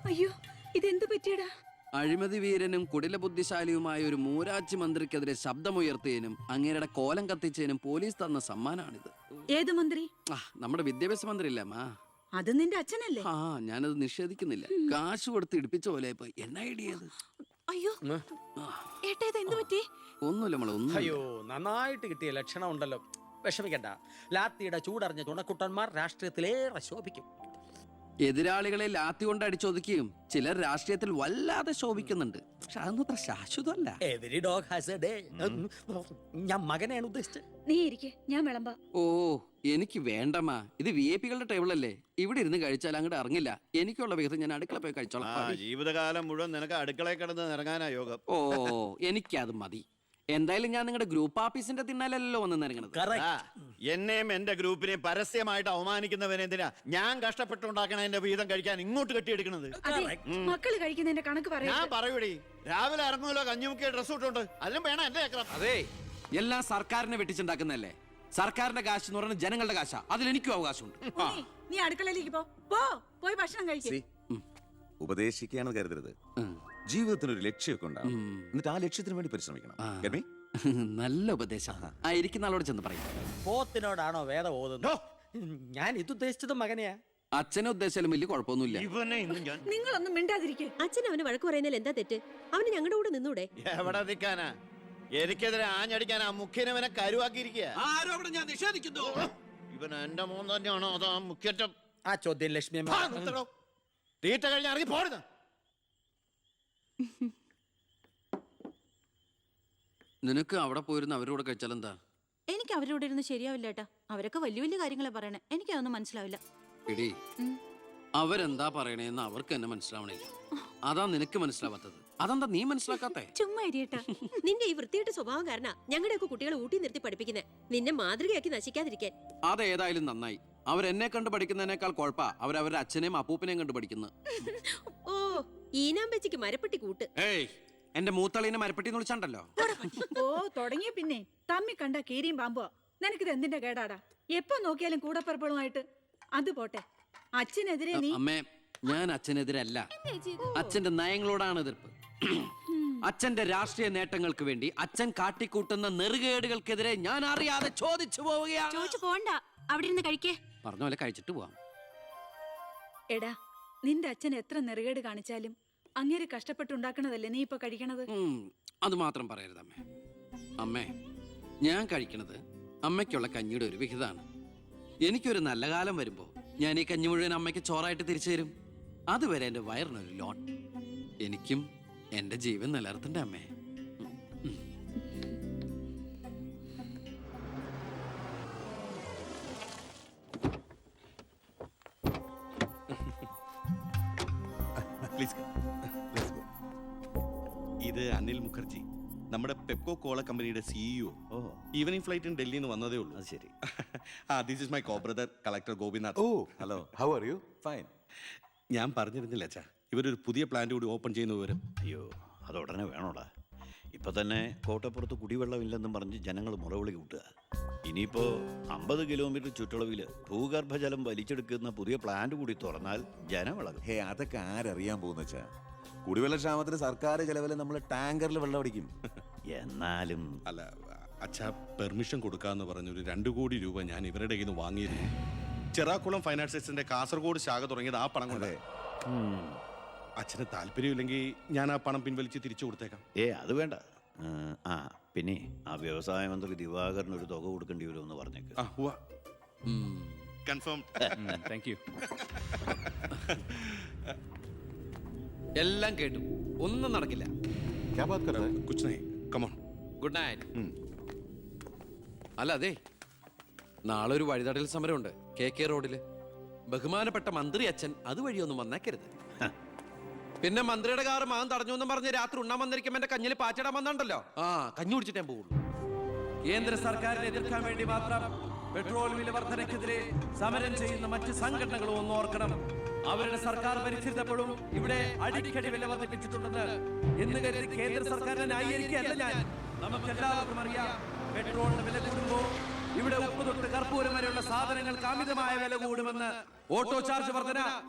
അയ്യോ, ഇതെന്ത് പറ്റിയടാ? അഴിമതി വീരനും കുടില ബുദ്ധിശാലിയുമായ ഒരു മൂരാച്ചി മന്ത്രിക്കെതിരെ ശബ്ദമുയർത്തിയതിനും അങ്ങേരുടെ കോലം കത്തിച്ചതിനും പോലീസ് തന്ന സമ്മാനാണിത്. ഏത് മന്ത്രി? നമ്മുടെ വിദ്യാഭ്യാസ മന്ത്രി ഇല്ലേ അമ്മ? അത് നിന്റെ അച്ഛനല്ലേ? ഞാനത് നിഷേധിക്കുന്നില്ല. കാശ് കൊടുത്ത് ഇടിപ്പിച്ച പോലെ ഇപ്പൊ എന്ന ഐഡിയ? അയ്യോ ഏട്ടാ, ഇത് എന്ത് പറ്റി? ഒന്നുമില്ല മോളെ, ഒന്നും. അയ്യോ, നന്നായിട്ട് കിട്ടിയ ലക്ഷണം ഉണ്ടല്ലോ. വിഷമിക്കണ്ട, ലാത്തിയുടെ ചൂടറിഞ്ഞ തുണക്കുട്ടന്മാർ രാഷ്ട്രീയത്തിലേറെ ശോഭിക്കും. എതിരാളികളെ ലാത്തി കൊണ്ട് അടിച്ചൊതുക്കിയും ചിലർ രാഷ്ട്രീയത്തിൽ വല്ലാതെ ശോഭിക്കുന്നുണ്ട്. പക്ഷെ അതൊന്നും അത്ര ശാശ്വതമല്ല. Every dog has a day. ഞാൻ മകനെയാണ് ഉദ്ദേശിച്ചത്. നീ ഇരിക്കെ, ഞാൻ വിളമ്പാ. ഓ, എനിക്ക് വേണ്ടമ്മാ. ഇത് VIP കളുടെ ടേബിൾ അല്ലേ? ഇവിടെ ഇരുന്ന് കഴിച്ചാൽ അങ്ങോട്ട് ഇറങ്ങില്ല. എനിക്കുള്ള വിഹിതം ഞാൻ അടുക്കള പോയി കഴിച്ചോളാം. ജീവിതകാലം മുഴുവൻ നിനക്ക് അടുക്കളയിൽ കിടന്ന് ഇറങ്ങാനാ യോഗം. ഓ, എനിക്കത് മതി. എന്തായാലും ഞാൻ നിങ്ങളുടെ ഗ്രൂപ്പ് ഓഫീസിന്റെ തിന്നാലല്ലോ വന്ന് നിറങ്ങണത്. എന്നെയും എന്റെ ഗ്രൂപ്പിനെയും പരസ്യമായിട്ട് അവമാനിക്കുന്നവനെന്തിനാ ഞാൻ കഷ്ടപ്പെട്ടുണ്ടാക്കണ എന്റെ വീതം കഴിക്കാൻ ഇങ്ങോട്ട് കെട്ടിയെടുക്കണത്? മക്കള് കഴിക്കുന്നതിന്റെ കണക്ക് പറയാ. ഞാൻ പറയൂടി, രാവിലെ ഇറങ്ങുമല്ലോ കഞ്ഞിമുക്കിയ ഡ്രസ് ഇട്ടുണ്ട്, അതിലും വേണം എന്റെ ചക്രം. അതെ, എല്ലാം സർക്കാരിനെ വെട്ടിച്ചുണ്ടാക്കുന്നല്ലേ. സർക്കാരിന്റെ കാശ് എന്ന് പറയുന്നത് ജനങ്ങളുടെ കാശാ. അതിലെനിക്കും അവകാശമുണ്ട്. നീ അടുക്കളയിലേക്ക് പോയി ഭക്ഷണം കഴിക്കും. ഉപദേശിക്കുകയാണ് കരുതരുത്. ജീവിതത്തിന് ഒരു ലക്ഷ്യമൊക്കെ ഉണ്ടാവും. എന്നിട്ട് ആ ലക്ഷ്യത്തിന് വേണ്ടി പരിശ്രമിക്കണം. നല്ല ഉപദേശം. ഇരിക്കുന്ന ആളോട് ചെന്ന് പറയും. പോത്തിനോടാണോ വേദം ഓതുന്നത്? ഞാൻ ഇതുദ്ദേശിച്ചത് മകനെയാ. അച്ഛനെ ഉദ്ദേശിച്ചാലും വലിയ കുഴപ്പമൊന്നുമില്ല. നിങ്ങളൊന്നും മിണ്ടാതിരിക്കെ. അച്ഛൻ അവന് വഴക്ക് പറയുന്നതിൽ എന്താ തെറ്റ്? അവന് ഞങ്ങളുടെ കൂടെ നിന്നൂടെ? എവിടെ നിൽക്കാനാ? എനിക്കെതിരെ ആഞ്ഞടിക്കാൻ ആ മുഖ്യനവനെ കരുവാക്കിയിരിക്കുക. ഞാൻ നിഷേധിക്കുന്നു. ഇവൻ എന്റെ മോൻ തന്നെയാണോ അതോ ആ മുഖ്യറ്റം? ആ ചോദ്യം ലക്ഷ്മി തീറ്റ കഴിഞ്ഞ് ഇറങ്ങി പോരുന്ന. നിനക്ക് അവിടെ പോയിരുന്ന അവരോട് കഴിച്ചാൽ എന്താ? എനിക്ക് അവരോട് ഇരുന്ന് ശരിയാവില്ല ഏട്ടാ. അവരൊക്കെ വലിയ വലിയ കാര്യങ്ങളെ പറയണേ. എനിക്ക് അതൊന്നും മനസ്സിലാവില്ല. എടി, അവരെന്താ പറയണേന്ന് അവർക്ക് എന്നെ മനസ്സിലാവണില്ല. അതാ നിനക്ക് മനസ്സിലാവാത്തത്. അതെന്താ നീ മനസ്സിലാക്കാത്തെ? ചുമ്മാ ഇരിയേട്ടാ. നിന്റെ ഈ വൃത്തിയായിട്ട് സ്വഭാവം കാരണം ഞങ്ങളുടെയൊക്കെ കുട്ടികളെ ഊട്ടി നിർത്തി പഠിപ്പിക്കുന്നത്, നിന്നെ മാതൃകയാക്കി നശിക്കാതിരിക്കാൻ. അതേതായാലും നന്നായി. അവരെന്നെ കണ്ട് പഠിക്കുന്നതിനേക്കാൾ കുഴപ്പാ അവരവരുടെ അച്ഛനെയും അപ്പൂപ്പനെയും കണ്ട് പഠിക്കുന്നത്. ഓ, ഈനാമ്പച്ചിക്ക് മരപ്പെട്ടി കൂട്ട്. ഏയ്, എന്റെ മൂത്തളീനെ മരപ്പെട്ടി എന്ന് വിളിച്ചാണ്ടല്ലോ. ഓ, തുടങ്ങിയ പിന്നെ തമ്മി കണ്ട കീരിയും പാമ്പോ. നിനക്കിത് എന്തിന്റെ കേടാടാ? എപ്പോ നോക്കിയാലും കൂടപ്പറപ്പളുമായിട്ട്. അത് പോട്ടെ, അച്ഛനെതിരെ നീ. അമ്മേ, ഞാൻ അച്ഛനെതിരല്ല. അച്ഛന്റെ നയങ്ങളോടാണ് എതിർപ്പ്. അച്ഛന്റെ രാഷ്ട്രീയ നേട്ടങ്ങൾക്ക് വേണ്ടി അച്ഛൻ കാട്ടിക്കൂട്ടുന്ന നെറുകേടുകൾക്കെതിരെ ഞാൻ അറിയാതെ ചോദിച്ചു പോവുകയാണ്. ചോദിച്ചു പോണ്ട, അവിടെ ഇരുന്ന് കഴിക്കേ. പറഞ്ഞ പോലെ കഴിച്ചിട്ട് പോവാം. എടാ, നിന്റെ അച്ഛൻ എത്ര നെറുകേട് കാണിച്ചാലും അങ്ങേര് കഷ്ടപ്പെട്ടുണ്ടാക്കണതല്ലേ നീ ഇപ്പൊ കഴിക്കണത്? അത് മാത്രം പറയരുത് അമ്മേ. അമ്മേ, ഞാൻ കഴിക്കണത് അമ്മയ്ക്കുള്ള കഞ്ഞിയുടെ ഒരു വിഹിതമാണ്. എനിക്കൊരു നല്ല കാലം വരുമ്പോ ഞാൻ ഈ കഞ്ഞി മുഴുവൻ അമ്മയ്ക്ക് ചോറായിട്ട് തിരിച്ചു തരും. അതുവരെ എന്റെ വയറിനൊരു ലോൺ. എനിക്കും എന്റെ ജീവൻ നിലനിർത്തണ്ടേ അമ്മേ? ഇത് അനിൽ മുഖർജി, നമ്മുടെ പെപ്കോ കോള കമ്പനിയുടെ CEO. ഈവനിങ് ഫ്ലൈറ്റിന് ഡൽഹിയിൽ നിന്ന് വന്നതേ ഉള്ളൂ. ശരി. This is my cobrother collector Gopinath. Oh, hello. How are you? Fine. ഞാൻ പറഞ്ഞിരുന്നില്ല അച്ഛാ, ഇവരൊരു പുതിയ പ്ലാന്റ് കൂടി ഓപ്പൺ ചെയ്യുന്ന വിവരം. അയ്യോ, അതുടനെ വേണോടാ. ഇപ്പൊ തന്നെ കോട്ടപ്പുറത്ത് കുടിവെള്ളമില്ലെന്നും പറഞ്ഞ് ജനങ്ങൾ മുറവിളി കൂട്ടുക. ഇനിയിപ്പോ 50 കിലോമീറ്റർ ചുറ്റളവില് ഭൂഗർഭജലം വലിച്ചെടുക്കുന്ന പുതിയ പ്ലാന്റ് കൂടി തുറന്നാൽ ജനവിളകും. ഹേ, അതൊക്കെ ആരറിയാൻ പോകുന്ന വെച്ചാ? കുടിവെള്ള ക്ഷാമത്തിന് സർക്കാർ ചെലവില് നമ്മൾ ടാങ്കറിൽ വെള്ളം അടിക്കും. എന്നാലും അല്ല അച്ഛാ, പെർമിഷൻ കൊടുക്കാന്ന് പറഞ്ഞൊരു 2 കോടി രൂപ ഞാൻ ഇവരുടെ കയ്യിൽ നിന്ന് വാങ്ങിയിരുന്നു. ചെറാക്കുളം ഫൈനാൻസേഴ്സിന്റെ കാസർഗോഡ് ശാഖ തുടങ്ങിയത് ആ പണം കൊണ്ട്. അച്ഛന് താല്പര്യമില്ലെങ്കിൽ ഞാൻ ആ പണം പിൻവലിച്ച് തിരിച്ചു കൊടുത്തേക്കാം. അത് വേണ്ട. പിന്നെ ആ വ്യവസായ മന്ത്രി ദിവാകരന് ഒരു തുക കൊടുക്കേണ്ടി വരുമെന്ന് പറഞ്ഞേക്ക്. കൺഫേം. Thank you. എല്ലാം കേട്ടു, ഒന്നും നടക്കില്ല. Good night. അല്ല, അതെ, നാളെ ഒരു വഴിതടൽ സമരമുണ്ട് KK റോഡില്. ബഹുമാനപ്പെട്ട മന്ത്രി അച്ഛൻ അതുവഴിയൊന്നും വന്നേക്കരുത്. പിന്നെ മന്ത്രിയുടെ കാറ് മാൻ തടഞ്ഞു എന്നും പറഞ്ഞ് രാത്രി ഉണ്ണാൻ വന്നിരിക്കുമ്പോ എന്റെ കഞ്ഞിൽ പാച്ചിടാൻ വന്നിട്ടുണ്ടല്ലോ. കഞ്ഞി കുടിച്ചിട്ടേ പോകുള്ളൂ. കേന്ദ്ര സർക്കാരിനെ എതിർക്കാൻ വേണ്ടി മാത്രം പെട്രോൾ വില വർധനയ്ക്കെതിരെ സമരം ചെയ്യുന്ന മറ്റ് സംഘടനകളും ഒന്ന് ഓർക്കണം. അവരുടെ സർക്കാർ ഭരിച്ചിരുന്നപ്പോഴും ഇവിടെ അടിക്കടി വില വർദ്ധിപ്പിച്ചിട്ടുണ്ടെന്ന് എന്ന് കരുതി കേന്ദ്ര സർക്കാരിനെ ന്യായീകരിക്കുകയല്ല ഞാൻ. നമുക്കെല്ലാവർക്കും അറിയാം, പെട്രോളിന് വില കൂടുമ്പോ ഇവിടെ ഉപ്പ് തൊട്ട് കർപ്പൂരം വരെയുള്ള സാധനങ്ങൾക്ക് അമിതമായ വില കൂടുമെന്ന് ഓട്ടോ ചാർജ് വർധന,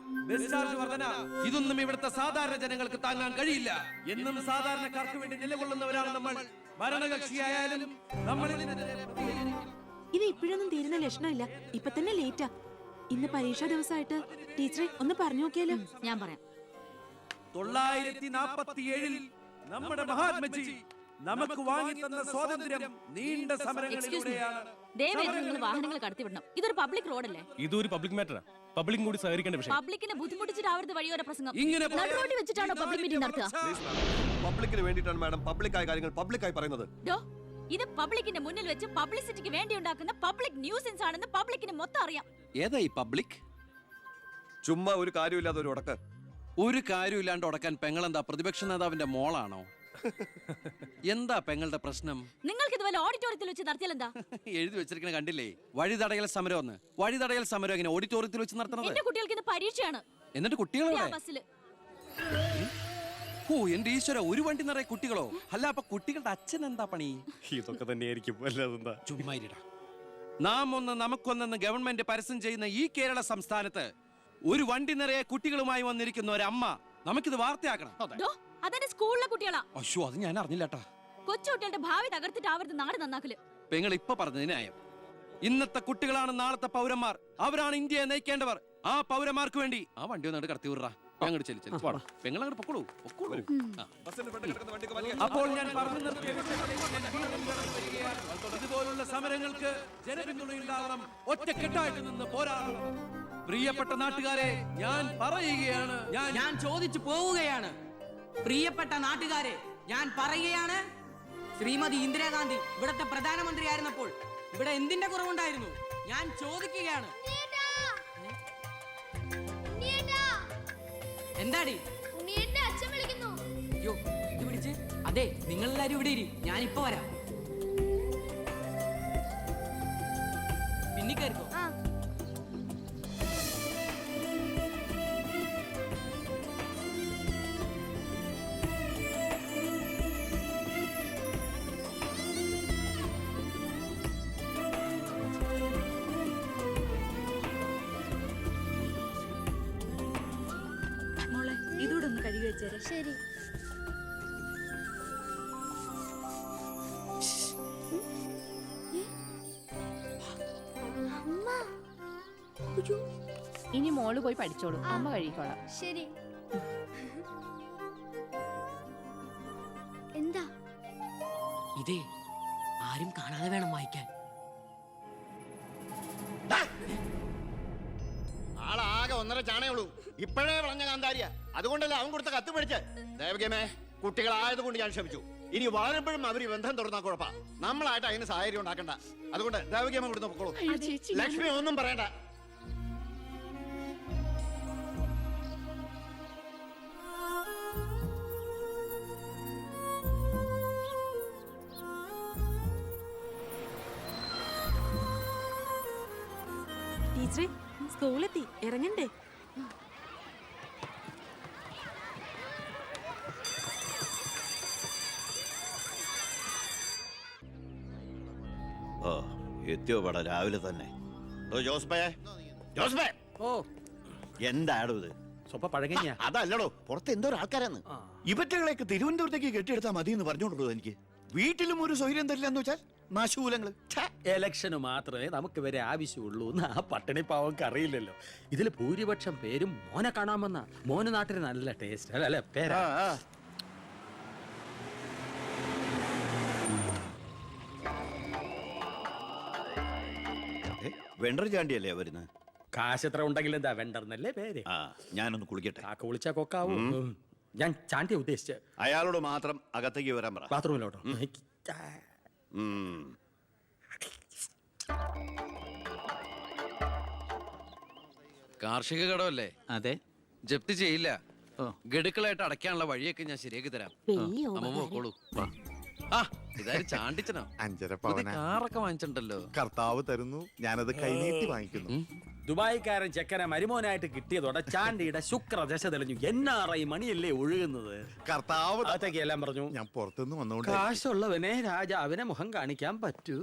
ബസ് ചാർജ് വർധന, ഇതൊന്നും ഇവിടുത്തെ സാധാരണ ജനങ്ങൾക്ക് താങ്ങാൻ കഴിയില്ല. എന്നും സാധാരണക്കാർക്ക് വേണ്ടി നിലകൊള്ളുന്നവരാണ് നമ്മൾ. ഭരണകക്ഷിയായാലും നമ്മൾ ഇതിനെതിരെ പ്രതികരിക്കണം. ഇത് ഇപ്പോഴൊന്നും തീരുന്ന ലക്ഷണമില്ല. ഇപ്പൊ തന്നെ ലേറ്റാ. ഇന്ന് പരീക്ഷാ ദിവസമായിട്ട് ടീച്ചറെ ഒന്ന് പറഞ്ഞു നോക്കിയാലോ? ഞാൻ പറയാം. 947 നമ്മുടെ മഹാത്മജി നമുക്ക് വാങ്ങിത്തന്ന സ്വാതന്ത്ര്യം നീണ്ട സമരങ്ങളിലൂടെയാണ്. ദയവായി നിങ്ങൾ വാഹനങ്ങൾ കടത്തിവിടണം. ഇതൊരു പബ്ലിക് റോഡല്ലേ? ഇതൊരു പബ്ലിക് മാറ്ററാ. പബ്ലിക്കും കൂടി സഹകരിക്കേണ്ട വിഷയം. പബ്ലിക്കിനെ ബുദ്ധിമുട്ടിച്ചിട്ടാവരുത് വഴിയോര പ്രസംഗം. ഇങ്ങനെ റോഡിൽ വെച്ചിട്ടാണോ പബ്ലിക് മീറ്റിംഗ് നടത്തുക? പബ്ലിക്കിന് വേണ്ടിയിട്ടാണ് മാഡം പബ്ലിക്കായ കാര്യങ്ങൾ പബ്ലിക്കായി പറയുന്നത്. ഇത് പബ്ലിക്കിന്റെ മുന്നിൽ വെച്ച് പബ്ലിസിറ്റിക്ക് വേണ്ടി ഉണ്ടാക്കുന്ന പബ്ലിക് ന്യൂസൻസ് ആണെന്ന് പബ്ലിക്കിന് മൊത്തം അറിയാം. ഏതാ ഈ പബ്ലിക്? ചുമ്മാ ഒരു കാര്യമില്ലാതെ ഒരു ഉടക്ക്. ഒരു കാര്യമില്ലാണ്ട് ഉടക്കാൻ പെങ്ങളെന്താ പ്രതിപക്ഷ നേതാവിന്റെ മോളാണോ? എന്താ പെങ്ങളുടെ പ്രശ്നം? നിങ്ങൾക്ക് ഇതുപോലെ ഓഡിറ്റോറിയത്തിൽ വെച്ച് നടത്തിയാൽ എന്താ? എഴുതി വെച്ചിരിക്കണ കണ്ടില്ലേ? വഴിതടയൽ സമരം ഒന്ന്. വഴിതടയൽ സമരം എങ്ങനെ ഓഡിറ്റോറിയത്തിൽ വെച്ച് നടത്തണത്? എന്റെ കുട്ടികൾക്ക് ഇത് പരീക്ഷയാണ്. എന്നിട്ട് കുട്ടികളെ ബസ്സിൽ ഓ എന്റെ ഈശ്വര, ഒരു വണ്ടി നിറയെ കുട്ടികളോ? അല്ല അപ്പൊ കുട്ടികളുടെ അച്ഛൻ എന്താ പണി? ഇതൊക്കെ തന്നെയായിരിക്കും. അല്ലാതെന്താ? ചുമ്മാരിടാ. നാം ഒന്ന് നമുക്കൊന്നെന്ന് ഗവൺമെന്റ് പരസ്യം ചെയ്യുന്ന ഈ കേരള സംസ്ഥാനത്ത് ഒരു വണ്ടി നിറയെ കുട്ടികളുമായി വന്നിരിക്കുന്ന ഒരമ്മ നമുക്കിത് വാർത്തയാക്കണം. അതെന്റെ സ്കൂളിലെ കുട്ടികളാ. അയ്യോ, അത് ഞാൻ അറിഞ്ഞില്ലട്ടാ. കൊച്ചുകുട്ടികളുടെ ഭാവി തകർത്തിട്ടാവരുത് നാട് നന്നാക്കല്. പെങ്ങൾ ഇപ്പൊ പറഞ്ഞതിന് ന്യായം. ഇന്നത്തെ കുട്ടികളാണ് നാളത്തെ പൗരന്മാർ. അവരാണ് ഇന്ത്യയെ നയിക്കേണ്ടവർ. ആ പൗരന്മാർക്ക് വേണ്ടി ആ വണ്ടി ഒന്നാണ്ട് കടത്തി വിടറാ. ഞങ്ങൾ പെങ്ങൾ അങ്ങോട്ട് പൊക്കോളൂ. അപ്പോൾ ഞാൻ പറഞ്ഞു നിർത്തിയ ഇതുപോലുള്ള സമരങ്ങൾക്ക് ജനപിന്തുണയുണ്ടാകണം. ഒറ്റക്കെട്ടായിട്ട് നിന്ന് പോരാടണം. പ്രിയപ്പെട്ട നാട്ടുകാരെ, ഞാൻ പറയുകയാണ്, ഞാൻ ചോദിച്ചു പോവുകയാണ്. പ്രിയപ്പെട്ട നാട്ടുകാരെ, ഞാൻ പറയുകയാണ്, ശ്രീമതി ഇന്ദിരാഗാന്ധി ഇവിടത്തെ പ്രധാനമന്ത്രിയായിരുന്നപ്പോൾ ഇവിടെ എന്തിന്റെ കുറവുണ്ടായിരുന്നു? ഞാൻ ചോദിക്കുകയാണ്. എന്താടി? അയ്യോ, ഇത് പിടിച്ച്. അതെ, നിങ്ങളെല്ലാരും ഇവിടെ ഇരി, ഞാനിപ്പോ വരാം. പിന്നിക്കായിരിക്കോ? മോളെ ഇതൂടെ ഒന്ന് കഴുകി വെച്ചേരെ. ശരി. ഇനി മോള് പോയി പഠിച്ചോളൂ. അമ്മ കഴിക്കോളാം. ശരി. എന്താ? ഇതേ ആരും കാണാതെ വേണം വായിക്കാൻ. ആളാകെ 1.5 ചാണേ ഉള്ളൂ. ഇപ്പോഴേ പറഞ്ഞ കാന്താരിയ. അതുകൊണ്ടല്ലേ അവൻ കൊടുത്ത കത്ത് പഠിച്ച്. ദേവകമേ, കുട്ടികളായതുകൊണ്ട് ഞാൻ ക്ഷമിച്ചു. ഇനി വളരുമ്പോഴും അവർ ബന്ധം തുറന്നാ കുഴപ്പാ. നമ്മളായിട്ട് അതിന് സാഹചര്യം ഉണ്ടാക്കണ്ട. അതുകൊണ്ട് ദേവകമ കൊടുത്ത് പൊക്കോളൂ. ലക്ഷ്മി ഒന്നും പറയണ്ട. ടീച്ചറെ, സ്കൂളെത്തി. ഇറങ്ങണ്ടേ? ഓ എത്തിയോ പട രാവിലെ തന്നെ. ജോസ്ബേ, ജോസ്ബേ, ഓ എന്താടോ ഇത്? സ്വപ്പ പഴകഞ്ഞ. അതല്ലടോ, പുറത്ത് എന്തോ ആൾക്കാരാന്ന്. ഇവറ്റകളെയൊക്കെ തിരുവനന്തപുരത്തേക്ക് കെട്ടിയെടുത്താൽ മതി എന്ന് പറഞ്ഞോണ്ടോ എനിക്ക്. വീട്ടിലും ഒരു സൗകര്യം തരില്ല എന്ന് വെച്ചാൽ നാശൂലങ്ങള്. എലക്ഷന് മാത്രമേ നമുക്ക് വരെ ആവശ്യമുള്ളൂ എന്ന് ആ പട്ടിണി പാവങ്ങൾക്ക് അറിയില്ലല്ലോ. ഇതിൽ ഭൂരിപക്ഷം പേരും മോനെ കാണാമെന്ന. മോന് നാട്ടിൽ നല്ല ടേസ്റ്റ് അല്ലേ പേരാ. വെണ്ടർ ചാണ്ടിയല്ലേ വരുന്നത്? കാശ് എത്ര ഉണ്ടെങ്കിൽ എന്താ വെണ്ടർന്നല്ലേ പേര്. ആ, ഞാനൊന്ന് കുളിക്കട്ടെ. കാക്ക വിളിച്ചാ കൊക്കാവും. ഞാൻ ചാണ്ടിയെ ഉദ്ദേശിച്ച. അയാളോട് മാത്രം അകത്തേക്ക് വരാൻ പറ. ബാത്റൂമിലോട്ടോ. കാർഷിക കടമല്ലേ? അതെ. ജപ്തി ചെയ്യില്ല. ഗഡുക്കളായിട്ട് അടയ്ക്കാനുള്ള വഴിയൊക്കെ ഞാൻ ശരിയാക്കി തരാം. അമ്മ പോക്കോളൂ. ആ, ഇതായാലും ചാണ്ടിച്ചനോ? 5.5 പുതിയ കാറൊക്കെ വാങ്ങിച്ചിട്ടുണ്ടല്ലോ. കർത്താവ് തരുന്നു, ഞാനത് കൈനീട്ടി വാങ്ങിക്കുന്നു. ദുബായിക്കാരൻ ചെക്കനെ മരുമോനായിട്ട് കിട്ടിയതോടെ ചാണ്ടിയുടെ ശുക്രദശ തെളിഞ്ഞു. NRI മണിയല്ലേ ഒഴുകുന്നത്. കർത്താവ് അകത്തേക്ക് എല്ലാം പറഞ്ഞു. ഞാൻ പുറത്തുനിന്ന് വന്നോണ്ട് കാശുള്ളവനെ രാജാവിനെ മുഖം കാണിക്കാൻ പറ്റൂ.